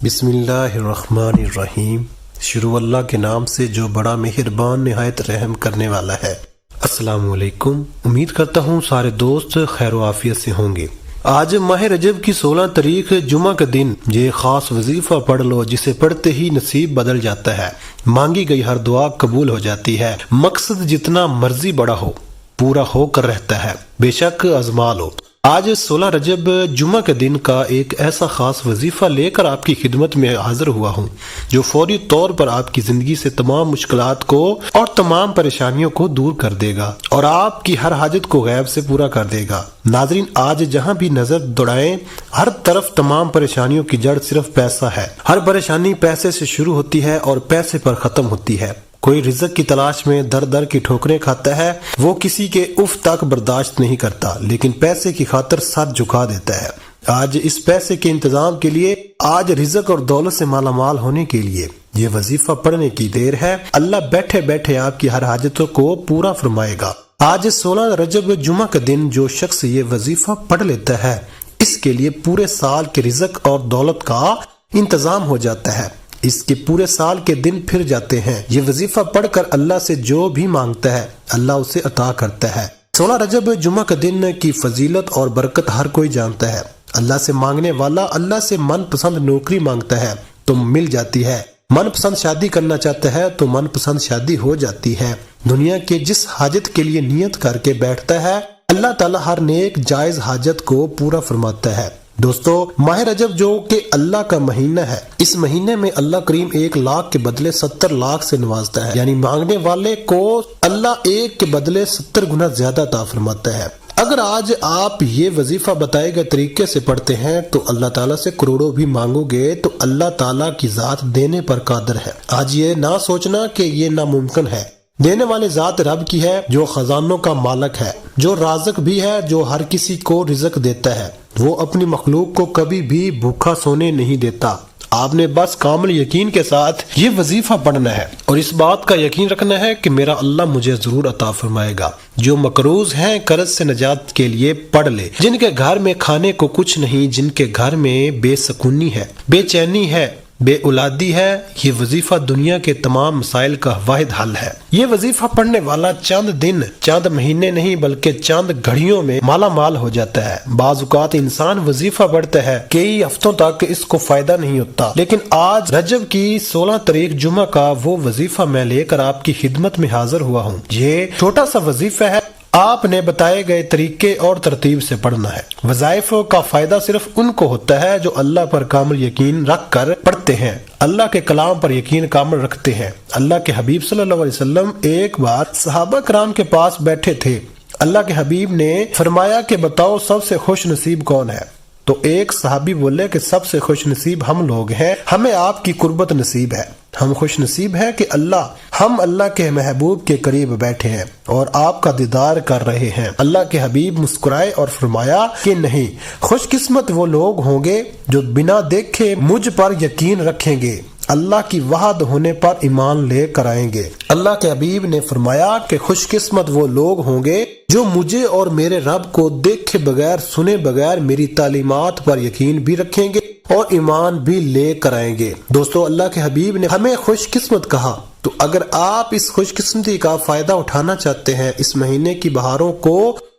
بسم اللہ الرحمن الرحیم۔ شروع اللہ کے نام سے جو بڑا مہربان نہایت رحم کرنے والا ہے۔ السلام علیکم، امید کرتا ہوں سارے دوست خیر و عافیت سے ہوں گے۔ آج ماہ رجب کی 16 تاریخ جمعہ کا دن، یہ خاص وظیفہ پڑھ لو جسے پڑھتے ہی نصیب بدل جاتا ہے، مانگی گئی ہر دعا قبول ہو جاتی ہے، مقصد جتنا مرضی بڑا ہو پورا ہو کر رہتا ہے، بے شک آزما لو۔ آج 16 رجب جمعہ کے دن کا ایک ایسا خاص وظیفہ لے کر آپ کی خدمت میں حاضر ہوا ہوں جو فوری طور پر آپ کی زندگی سے تمام مشکلات کو اور تمام پریشانیوں کو دور کر دے گا اور آپ کی ہر حاجت کو غیب سے پورا کر دے گا۔ ناظرین، آج جہاں بھی نظر دوڑائیں ہر طرف تمام پریشانیوں کی جڑ صرف پیسہ ہے۔ ہر پریشانی پیسے سے شروع ہوتی ہے اور پیسے پر ختم ہوتی ہے۔ کوئی رزق کی تلاش میں در در کی ٹھوکریں کھاتا ہے، وہ کسی کے اف تک برداشت نہیں کرتا، لیکن پیسے کی خاطر سر جھکا دیتا ہے۔ آج اس پیسے کے انتظام کے لیے، آج رزق اور دولت سے مالا مال ہونے کے لیے یہ وظیفہ پڑھنے کی دیر ہے۔ اللہ بیٹھے بیٹھے آپ کی ہر حاجتوں کو پورا فرمائے گا۔ آج 16 رجب جمعہ کا دن جو شخص یہ وظیفہ پڑھ لیتا ہے، اس کے لیے پورے سال کے رزق اور دولت کا انتظام ہو جاتا ہے، اس کے پورے سال کے دن پھر جاتے ہیں۔ یہ وظیفہ پڑھ کر اللہ سے جو بھی مانگتا ہے اللہ اسے عطا کرتا ہے۔ 16 رجب جمعہ کا دن کی فضیلت اور برکت ہر کوئی جانتا ہے۔ اللہ سے مانگنے والا اللہ سے من پسند نوکری مانگتا ہے تو مل جاتی ہے، من پسند شادی کرنا چاہتا ہے تو من پسند شادی ہو جاتی ہے۔ دنیا کے جس حاجت کے لیے نیت کر کے بیٹھتا ہے اللہ تعالیٰ ہر نیک جائز حاجت کو پورا فرماتا ہے۔ دوستو، ماہ رجب جو کہ اللہ کا مہینہ ہے، اس مہینے میں اللہ کریم 1 لاکھ کے بدلے 70 لاکھ سے نوازتا ہے، یعنی مانگنے والے کو اللہ 1 کے بدلے 70 گنا زیادہ عطا فرماتا ہے۔ اگر آج آپ یہ وظیفہ بتائے گئے طریقے سے پڑھتے ہیں تو اللہ تعالیٰ سے کروڑوں بھی مانگو گے تو اللہ تعالیٰ کی ذات دینے پر قادر ہے۔ آج یہ نہ سوچنا کہ یہ ناممکن ہے۔ دینے والے ذات رب کی ہے جو خزانوں کا مالک ہے، جو رازق بھی ہے، جو ہر کسی کو رزق دیتا ہے۔ وہ اپنی مخلوق کو کبھی بھی بھوکا سونے نہیں دیتا۔ آپ نے بس کامل یقین کے ساتھ یہ وظیفہ پڑھنا ہے اور اس بات کا یقین رکھنا ہے کہ میرا اللہ مجھے ضرور عطا فرمائے گا۔ جو مقروض ہیں قرض سے نجات کے لیے پڑھ لے، جن کے گھر میں کھانے کو کچھ نہیں، جن کے گھر میں بے سکونی ہے، بے چینی ہے، بے اولادی ہے، یہ وظیفہ دنیا کے تمام مسائل کا واحد حل ہے۔ یہ وظیفہ پڑھنے والا چند دن، چند مہینے نہیں بلکہ چند گھڑیوں میں مالا مال ہو جاتا ہے۔ بعض اوقات انسان وظیفہ پڑھتا ہے، کئی ہفتوں تک اس کو فائدہ نہیں ہوتا، لیکن آج رجب کی 16 تاریخ جمعہ کا وہ وظیفہ میں لے کر آپ کی خدمت میں حاضر ہوا ہوں۔ یہ چھوٹا سا وظیفہ ہے، آپ نے بتائے گئے طریقے اور ترتیب سے پڑھنا ہے۔ وظائف کا فائدہ صرف ان کو ہوتا ہے جو اللہ پر کامل یقین رکھ کر پڑھتے ہیں، اللہ کے کلام پر یقین کامل رکھتے ہیں۔ اللہ کے حبیب صلی اللہ علیہ وسلم ایک بار صحابہ کرام کے پاس بیٹھے تھے۔ اللہ کے حبیب نے فرمایا کہ بتاؤ سب سے خوش نصیب کون ہے؟ تو ایک صحابی بولے کہ سب سے خوش نصیب ہم لوگ ہیں، ہمیں آپ کی قربت نصیب ہے۔ ہم خوش نصیب ہیں کہ ہم اللہ کے محبوب کے قریب بیٹھے ہیں اور آپ کا دیدار کر رہے ہیں۔ اللہ کے حبیب مسکرائے اور فرمایا کہ نہیں، خوش قسمت وہ لوگ ہوں گے جو بنا دیکھے مجھ پر یقین رکھیں گے، اللہ کی وحد ہونے پر ایمان لے کر آئیں گے۔ اللہ کے حبیب نے فرمایا کہ خوش قسمت وہ لوگ ہوں گے جو مجھے اور میرے رب کو دیکھے بغیر سنے بغیر میری تعلیمات پر یقین بھی رکھیں گے اور ایمان بھی لے کر آئیں گے۔ دوستو، اللہ کے حبیب نے ہمیں خوش قسمت کہا، تو اگر آپ اس خوش قسمتی کا فائدہ اٹھانا چاہتے ہیں، اس مہینے کی بہاروں کو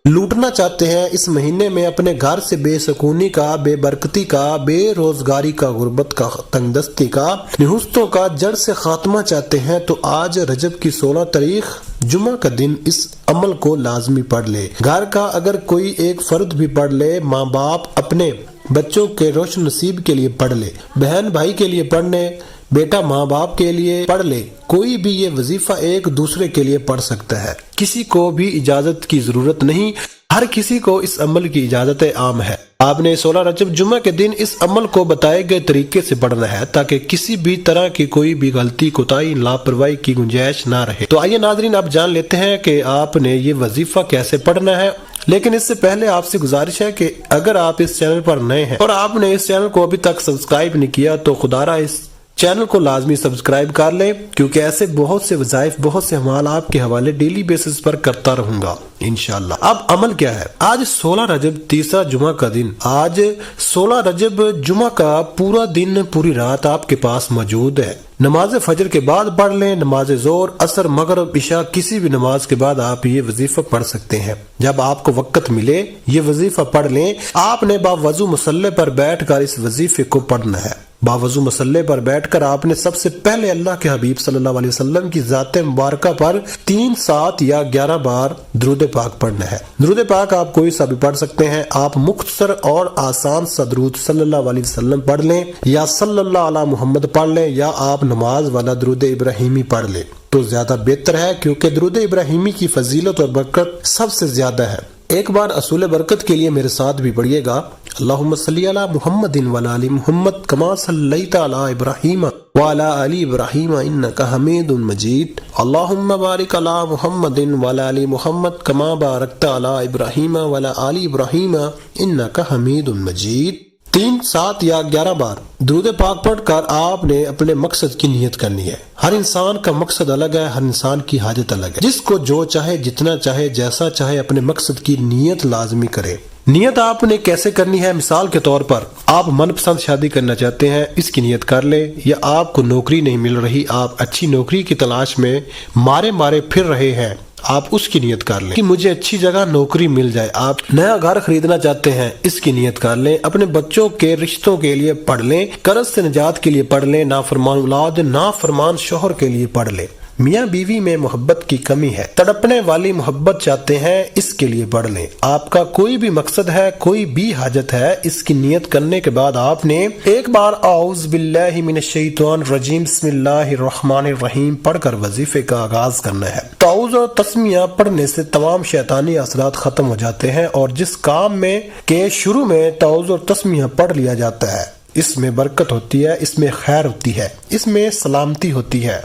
لوٹنا چاہتے ہیں، اس مہینے میں اپنے گھر سے بے سکونی کا، بے برکتی کا، بے روزگاری کا، غربت کا، تنگ دستی کا، نحوستوں کا جڑ سے خاتمہ چاہتے ہیں، تو آج رجب کی 16 تاریخ جمعہ کا دن اس عمل کو لازمی پڑھ لے۔ گھر کا اگر کوئی ایک فرد بھی پڑھ لے، ماں باپ اپنے بچوں کے روشن نصیب کے لیے پڑھ لے، بہن بھائی کے لیے پڑھنے، بیٹا ماں باپ کے لیے پڑھ لے، کوئی بھی یہ وظیفہ ایک دوسرے کے لیے پڑھ سکتا ہے۔ کسی کو بھی اجازت کی ضرورت نہیں، ہر کسی کو اس عمل کی اجازت عام ہے۔ آپ نے 16 رجب جمعہ کے دن اس عمل کو بتائے گئے طریقے سے پڑھنا ہے تاکہ کسی بھی طرح کی کوئی بھی غلطی، کوتاہی، لاپرواہی کی گنجائش نہ رہے۔ تو آئیے ناظرین، اب جان لیتے ہیں کہ آپ نے یہ وظیفہ کیسے پڑھنا ہے۔ لیکن اس سے پہلے آپ سے گزارش ہے کہ اگر آپ اس چینل پر نئے ہیں اور آپ نے اس چینل کو ابھی تک سبسکرائب نہیں کیا تو خدا را اس چینل کو لازمی سبسکرائب کر لیں کیونکہ ایسے بہت سے وظائف بہت سے اعمال آپ کے حوالے ڈیلی بیسس پر کرتا رہوں گا انشاءاللہ۔ اب عمل کیا ہے؟ آج 16 رجب تیسرا جمعہ کا دن، آج 16 رجب جمعہ کا پورا دن پوری رات آپ کے پاس موجود ہے۔ نماز فجر کے بعد پڑھ لیں، نماز ظہر، عصر، مغرب، عشاء کسی بھی نماز کے بعد آپ یہ وظیفہ پڑھ سکتے ہیں۔ جب آپ کو وقت ملے یہ وظیفہ پڑھ لیں۔ آپ نے باوضو مصلی پر بیٹھ کر اس وظیفے کو پڑھنا ہے۔ باوضو مصلی پر بیٹھ کر آپ نے سب سے پہلے اللہ کے حبیب صلی اللہ علیہ وسلم کی ذات مبارکہ پر 3، 7 یا 11 بار درود پاک پڑھنا ہے۔ درود پاک آپ کوئی سا بھی پڑھ سکتے ہیں۔ آپ مختصر اور آسان سا درود صلی اللہ علیہ وسلم پڑھ لیں یا صلی اللہ علی محمد پڑھ لیں یا آپ نماز والا درود ابراہیمی پڑھ لیں تو زیادہ بہتر ہے، کیونکہ درود ابراہیمی کی فضیلت اور برکت سب سے زیادہ ہے۔ ایک بار اصول برکت کے لیے میرے ساتھ بھی پڑھیے گا، اللہم صلی علی محمد وعلی آل محمد کما صلیت علی ابراہیم وعلی آل ابراہیم انک حمید مجید، اللہم بارک علی محمد وعلی آل محمد کما بارکت علی ابراہیم وعلی آل ابراہیم انک حمید مجید۔ 3، 7 یا 11 بار درود پاک پڑھ کر آپ نے اپنے مقصد کی نیت کرنی ہے۔ ہر انسان کا مقصد الگ ہے، ہر انسان کی حاجت الگ ہے۔ جس کو جو چاہے، جتنا چاہے، جیسا چاہے اپنے مقصد کی نیت لازمی کرے۔ نیت آپ نے کیسے کرنی ہے؟ مثال کے طور پر آپ من پسند شادی کرنا چاہتے ہیں، اس کی نیت کر لیں، یا آپ کو نوکری نہیں مل رہی، آپ اچھی نوکری کی تلاش میں مارے پھر رہے ہیں، آپ اس کی نیت کر لیں کہ مجھے اچھی جگہ نوکری مل جائے۔ آپ نیا گھر خریدنا چاہتے ہیں، اس کی نیت کر لیں۔ اپنے بچوں کے رشتوں کے لیے پڑھ لیں، قرض سے نجات کے لیے پڑھ لیں، نافرمان اولاد، نافرمان شوہر کے لیے پڑھ لیں۔ میاں بیوی میں محبت کی کمی ہے، تڑپنے والی محبت چاہتے ہیں، اس کے لیے پڑھ لیں۔ آپ کا کوئی بھی مقصد ہے، کوئی بھی حاجت ہے، اس کی نیت کرنے کے بعد آپ نے ایک بار اعوذ باللہ من الشیطان الرجیم بسم اللہ الرحمن الرحیم پڑھ کر وظیفے کا آغاز کرنا ہے۔ تعوذ اور تسمیہ پڑھنے سے تمام شیطانی اثرات ختم ہو جاتے ہیں، اور جس کام میں کے شروع میں تعوذ اور تسمیہ پڑھ لیا جاتا ہے اس میں برکت ہوتی ہے، اس میں خیر ہوتی ہے، اس میں سلامتی ہوتی ہے۔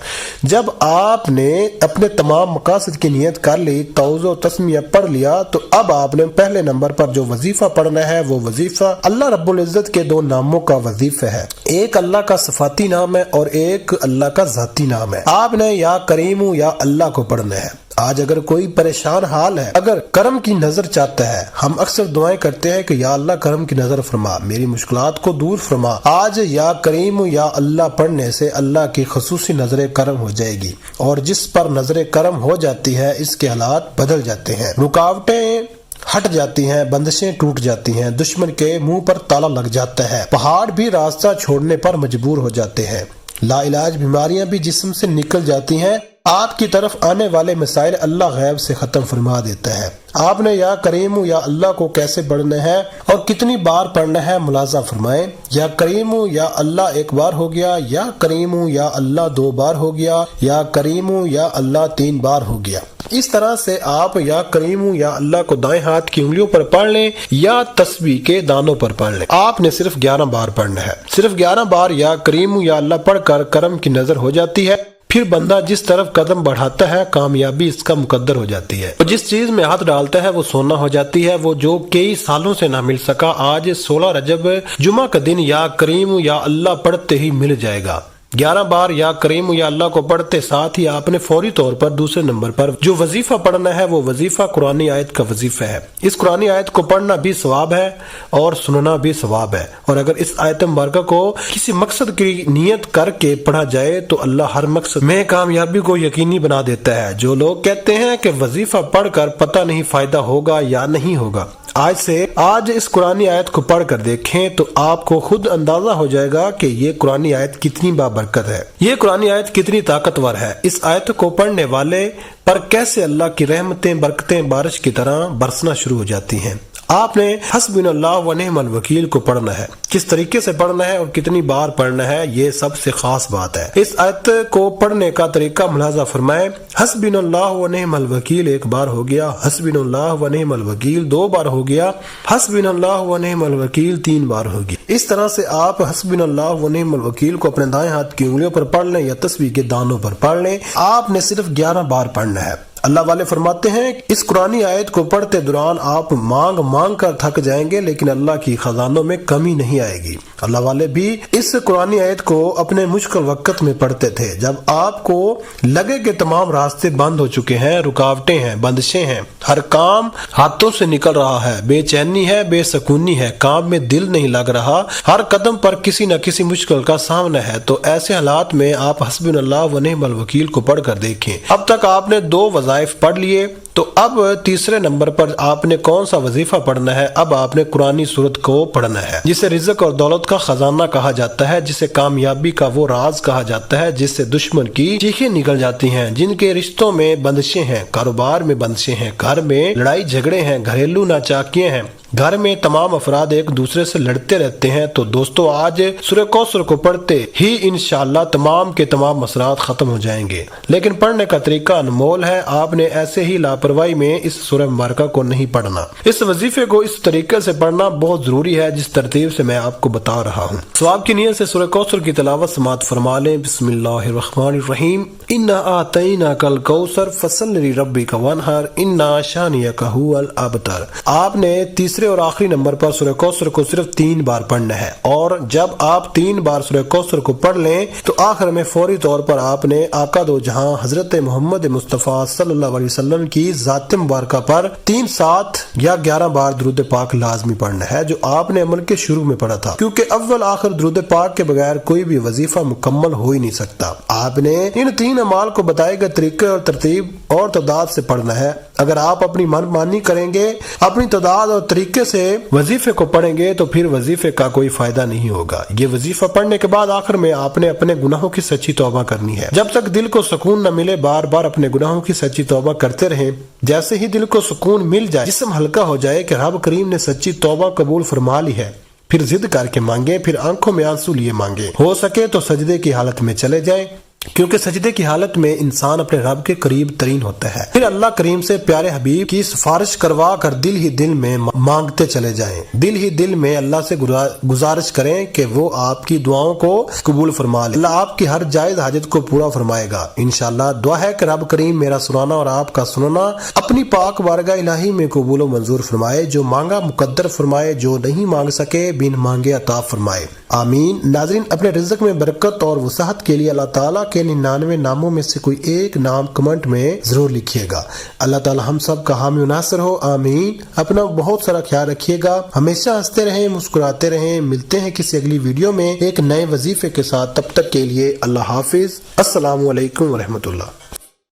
جب آپ نے اپنے تمام مقاصد کی نیت کر لی، تعوذ و تسمیہ پڑھ لیا، تو اب آپ نے پہلے نمبر پر جو وظیفہ پڑھنا ہے وہ وظیفہ اللہ رب العزت کے 2 ناموں کا وظیفہ ہے۔ ایک اللہ کا صفاتی نام ہے اور ایک اللہ کا ذاتی نام ہے۔ آپ نے یا کریم یا اللہ کو پڑھنا ہے۔ آج اگر کوئی پریشان حال ہے، اگر کرم کی نظر چاہتا ہے، ہم اکثر دعائیں کرتے ہیں کہ یا اللہ کرم کی نظر فرما، میری مشکلات کو دور فرما۔ آج یا کریم یا اللہ پڑھنے سے اللہ کی خصوصی نظر کرم ہو جائے گی، اور جس پر نظر کرم ہو جاتی ہے اس کے حالات بدل جاتے ہیں، رکاوٹیں ہٹ جاتی ہیں، بندشیں ٹوٹ جاتی ہیں، دشمن کے منہ پر تالا لگ جاتا ہے، پہاڑ بھی راستہ چھوڑنے پر مجبور ہو جاتے ہیں، لا علاج بیماریاں بھی جسم سے نکل جاتی ہیں، آپ کی طرف آنے والے مسائل اللہ غیب سے ختم فرما دیتا ہے۔ آپ نے یا کریم یا اللہ کو کیسے پڑھنا ہے اور کتنی بار پڑھنا ہے ملاحظہ فرمائیں۔ یا کریم یا اللہ 1 بار ہو گیا، یا کریم یا اللہ 2 بار ہو گیا، یا کریم یا اللہ 3 بار ہو گیا۔ اس طرح سے آپ یا کریم یا اللہ کو دائیں ہاتھ کی انگلیوں پر پڑھ لیں یا تسبیح کے دانوں پر پڑھ لیں۔ آپ نے صرف 11 بار پڑھنا ہے۔ صرف 11 بار یا کریم یا اللہ پڑھ کر کرم کی نظر ہو جاتی ہے، پھر بندہ جس طرف قدم بڑھاتا ہے کامیابی اس کا مقدر ہو جاتی ہے، اور جس چیز میں ہاتھ ڈالتا ہے وہ سونا ہو جاتی ہے، وہ جو کئی سالوں سے نہ مل سکا آج 16 رجب جمعہ کا دن یا کریم یا اللہ پڑھتے ہی مل جائے گا۔ 11 بار یا کریم یا اللہ کو پڑھتے ساتھ ہی آپ نے فوری طور پر دوسرے نمبر پر جو وظیفہ پڑھنا ہے وہ وظیفہ قرآن آیت کا وظیفہ ہے۔ اس قرآن آیت کو پڑھنا بھی ثواب ہے اور سننا بھی ثواب ہے، اور اگر اس آیت مبارکہ کو کسی مقصد کی نیت کر کے پڑھا جائے تو اللہ ہر مقصد میں کامیابی کو یقینی بنا دیتا ہے۔ جو لوگ کہتے ہیں کہ وظیفہ پڑھ کر پتہ نہیں فائدہ ہوگا یا نہیں ہوگا، آج اس قرآن آیت کو پڑھ کر دیکھیں تو آپ کو خود اندازہ ہو جائے گا کہ یہ قرآن آیت کتنی بابرکت ہے، یہ قرآن آیت کتنی طاقتور ہے۔ اس آیت کو پڑھنے والے پر کیسے اللہ کی رحمتیں برکتیں بارش کی طرح برسنا شروع ہو جاتی ہیں۔ آپ نے حسبنا اللہ و نعم الوکیل کو پڑھنا ہے، کس طریقے سے پڑھنا ہے اور کتنی بار پڑھنا ہے یہ سب سے خاص بات ہے۔ اس آیت کو پڑھنے کا طریقہ ملاحظہ فرمائیں۔ حسبنا اللہ و نعم الوکیل 1 بار ہو گیا، حسبنا اللہ و نعم الوکیل 2 بار ہو گیا، حسبنا اللہ و نعم الوکیل 3 بار ہو گیا۔ اس طرح سے آپ حسبنا اللہ و نعم الوکیل کو اپنے دائیں ہاتھ کی انگلیوں پر پڑھ لیں یا تسبیح کے دانوں پر پڑھ لیں۔ آپ نے صرف 11 بار پڑھنا ہے۔ اللہ والے فرماتے ہیں اس قرآنی آیت کو پڑھتے دوران آپ مانگ مانگ کر تھک جائیں گے لیکن اللہ کی خزانوں میں کمی نہیں آئے گی۔ اللہ والے بھی اس قرآنی آیت کو اپنے مشکل وقت میں پڑھتے تھے جب آپ کو لگے کہ تمام راستے بند ہو چکے ہیں، رکاوٹیں ہیں، بندشیں ہیں، ہر کام ہاتھوں سے نکل رہا ہے، بے چینی ہے، بے سکونی ہے، کام میں دل نہیں لگ رہا، ہر قدم پر کسی نہ کسی مشکل کا سامنا ہے، تو ایسے حالات میں آپ حسبنا اللہ و نعم الوکیل کو پڑھ کر دیکھیں۔ اب تک آپ نے 2 وظائف پڑھ لیے، تو اب تیسرے نمبر پر آپ نے کون سا وظیفہ پڑھنا ہے؟ اب آپ نے قرآنی سورت کو پڑھنا ہے، جسے رزق اور دولت کا خزانہ کہا جاتا ہے، جسے کامیابی کا وہ راز کہا جاتا ہے جس سے دشمن کی چیخیں نکل جاتی ہیں، جن کے رشتوں میں بندشیں ہیں، کاروبار میں بندشیں ہیں، گھر میں لڑائی جھگڑے ہیں، گھریلو ناچاکیاں ہیں، گھر میں تمام افراد ایک دوسرے سے لڑتے رہتے ہیں۔ تو دوستو آج سورہ کوثر کو پڑھتے ہی انشاءاللہ تمام کے تمام مسئلات ختم ہو جائیں گے، لیکن پڑھنے کا طریقہ انمول ہے، آپ نے ایسے ہی لاپرواہی میں اس سورہ مبارکہ کو نہیں پڑھنا۔ اس وظیفے کو اس طریقے سے پڑھنا بہت ضروری ہے جس ترتیب سے میں آپ کو بتا رہا ہوں۔ ثواب کی نیت سے سورہ کوثر کی تلاوت سماعت فرما لیں۔ بسم اللہ الرحمن الرحیم۔ انا اعطیناک الکوثر فصل لربک وانحر انا شانئک ھو الابتر۔ آپ نے تیسرے اور آخری نمبر پر سورہ کوثر کو صرف 3 بار پڑھنا ہے، اور جب آپ 3 بار سورہ کوثر کو پڑھ لیں تو آخر میں فوری طور پر آپ نے آقا دو جہاں حضرت محمد مصطفیٰ صلی اللہ علیہ وسلم کی ذات مبارکہ پر 3 7 یا 11 بار درود پاک لازمی پڑھنا ہے، جو آپ نے عمل کے شروع میں پڑھا تھا، کیونکہ اول آخر درود پاک کے بغیر کوئی بھی وظیفہ مکمل ہو ہی نہیں سکتا۔ آپ نے ان 3 اعمال کو بتائے گئے طریقے اور ترتیب اور تعداد سے پڑھنا ہے۔ اگر آپ اپنی من مانی کریں گے، اپنی تعداد اور طریقے سے وظیفے کو پڑھیں گے تو پھر وظیفے کا کوئی فائدہ نہیں ہوگا۔ یہ وظیفہ پڑھنے کے بعد آخر میں آپ نے اپنے گناہوں کی سچی توبہ کرنی ہے۔ جب تک دل کو سکون نہ ملے بار بار اپنے گناہوں کی سچی توبہ کرتے رہیں۔ جیسے ہی دل کو سکون مل جائے، جسم ہلکا ہو جائے کہ رب کریم نے سچی توبہ قبول فرما لی ہے، پھر ضد کر کے مانگے، پھر آنکھوں میں آنسو لیے مانگے، ہو سکے تو سجدے کی حالت میں چلے جائیں، کیونکہ سجدے کی حالت میں انسان اپنے رب کے قریب ترین ہوتا ہے۔ پھر اللہ کریم سے پیارے حبیب کی سفارش کروا کر دل ہی دل میں مانگتے چلے جائیں، دل ہی دل میں اللہ سے گزارش کریں کہ وہ آپ کی دعاؤں کو قبول فرما لے۔ اللہ آپ کی ہر جائز حاجت کو پورا فرمائے گا انشاءاللہ۔ دعا ہے کہ رب کریم میرا سنانا اور آپ کا سننا اپنی پاک بارگاہ الہی میں قبول و منظور فرمائے، جو مانگا مقدر فرمائے، جو نہیں مانگ سکے بن مانگے عطا فرمائے، آمین۔ ناظرین، اپنے رزق میں برکت اور وسعت کے لیے اللہ تعالیٰ کے 99 ناموں میں سے کوئی ایک نام کمنٹ میں ضرور لکھیے گا۔ اللہ تعالیٰ ہم سب کا حامی و ناصر ہو، آمین۔ اپنا بہت سارا خیال رکھیے گا، ہمیشہ ہنستے رہیں، مسکراتے رہیں۔ ملتے ہیں کسی اگلی ویڈیو میں ایک نئے وظیفے کے ساتھ، تب تک کے لیے اللہ حافظ، السلام علیکم ورحمۃ اللہ۔